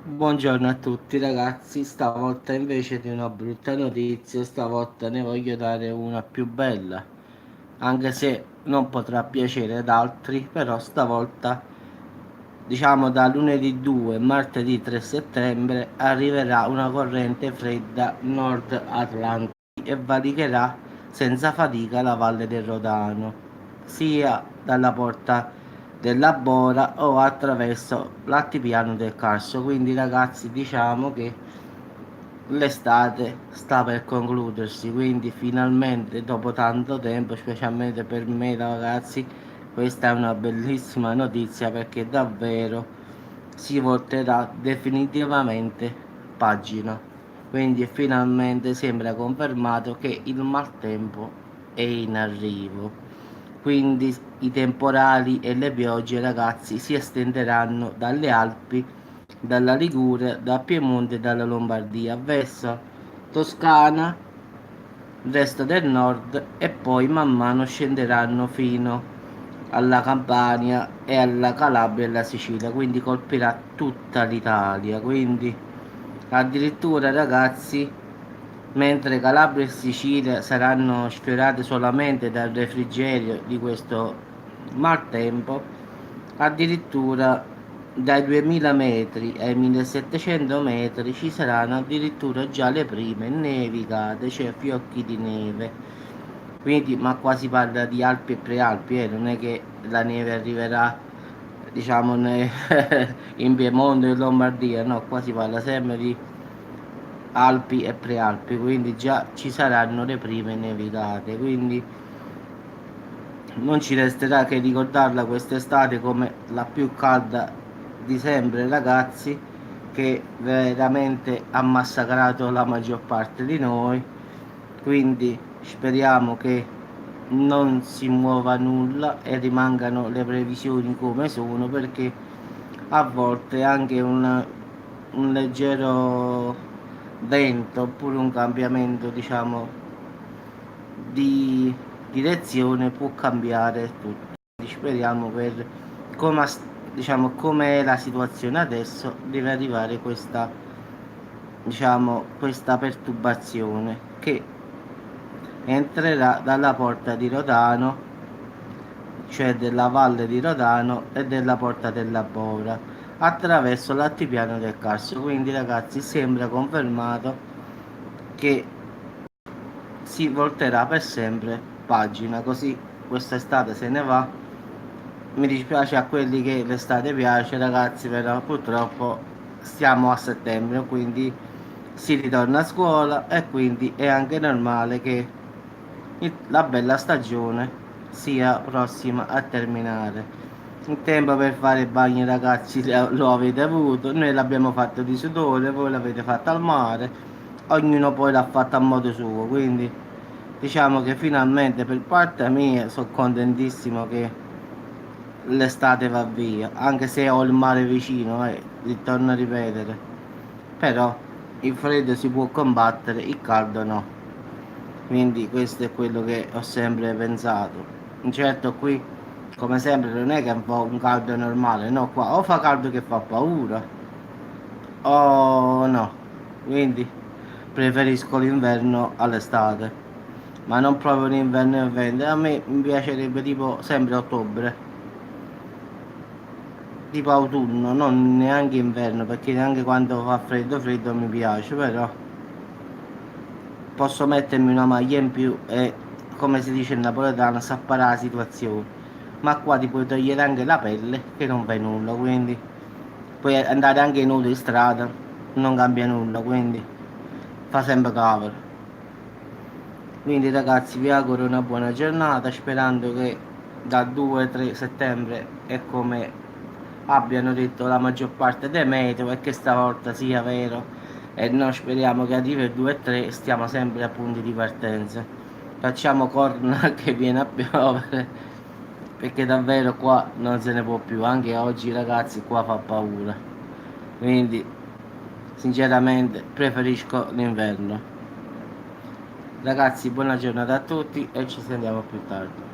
Buongiorno a tutti ragazzi, stavolta invece di una brutta notizia, stavolta ne voglio dare una più bella, anche se non potrà piacere ad altri, però stavolta, diciamo da lunedì 2 martedì 3 settembre, arriverà una corrente fredda nord Atlantica e valicherà senza fatica la valle del Rodano, sia dalla porta della Bora o attraverso l'altipiano del Carso. Quindi ragazzi, diciamo che l'estate sta per concludersi, quindi finalmente dopo tanto tempo, specialmente per me ragazzi, questa è una bellissima notizia perché davvero si volterà definitivamente pagina. Quindi finalmente sembra confermato che il maltempo è in arrivo. Quindi i temporali e le piogge, ragazzi, si estenderanno dalle Alpi, dalla Liguria, dal Piemonte e dalla Lombardia verso Toscana, il resto del nord e poi man mano scenderanno fino alla Campania e alla Calabria e alla Sicilia, quindi colpirà tutta l'Italia. Quindi addirittura ragazzi, mentre Calabria e Sicilia saranno sfiorate solamente dal refrigerio di questo maltempo, addirittura dai 2000 metri ai 1700 metri ci saranno addirittura già le prime nevicate, cioè fiocchi di neve. Quindi, ma qua si parla di Alpi e Prealpi, non è che la neve arriverà, diciamo, in Piemonte e Lombardia, no, qua si parla sempre di Alpi e Prealpi, quindi già ci saranno le prime nevicate, quindi non ci resterà che ricordarla quest'estate come la più calda di sempre, ragazzi, che veramente ha massacrato la maggior parte di noi. Quindi speriamo che non si muova nulla e rimangano le previsioni come sono, perché a volte anche un leggero vento oppure un cambiamento, diciamo, di direzione può cambiare tutto. Quindi speriamo per come, diciamo, come è la situazione adesso deve arrivare questa, diciamo, questa perturbazione che entrerà dalla porta di Rodano, cioè della valle di Rodano e della porta della Bora, attraverso l'altipiano del Carso. Quindi ragazzi sembra confermato che si volterà per sempre pagina, così quest'estate se ne va. Mi dispiace a quelli che l'estate piace ragazzi, però purtroppo stiamo a settembre, quindi si ritorna a scuola e quindi è anche normale che la bella stagione sia prossima a terminare. Il tempo per fare i bagni ragazzi lo avete avuto, noi l'abbiamo fatto di sudore, voi l'avete fatto al mare, ognuno poi l'ha fatto a modo suo, quindi diciamo che finalmente per parte mia sono contentissimo che l'estate va via, anche se ho il mare vicino, ritorno a ripetere, però il freddo si può combattere, il caldo no. Quindi questo è quello che ho sempre pensato. Certo qui, come sempre, non è che è un caldo normale, no, qua o fa caldo che fa paura, o no. Quindi preferisco l'inverno all'estate, ma non proprio l'inverno e vento. A me mi piacerebbe tipo sempre ottobre, tipo autunno, non neanche inverno, perché neanche quando fa freddo freddo mi piace, però posso mettermi una maglia in più e, come si dice in napoletano, sapparà la situazione. Ma qua ti puoi togliere anche la pelle che non fai nulla, quindi puoi andare anche nudo in strada, non cambia nulla, quindi fa sempre cover. Quindi ragazzi vi auguro una buona giornata, sperando che dal 2-3 settembre è come abbiano detto la maggior parte dei meteo e che stavolta sia vero, e noi speriamo che arrivi il 2 e 3 stiamo sempre a punti di partenza. Facciamo corna che viene a piovere, perché davvero qua non se ne può più, anche oggi ragazzi qua fa paura, quindi sinceramente preferisco l'inverno. Ragazzi buona giornata a tutti e ci sentiamo più tardi.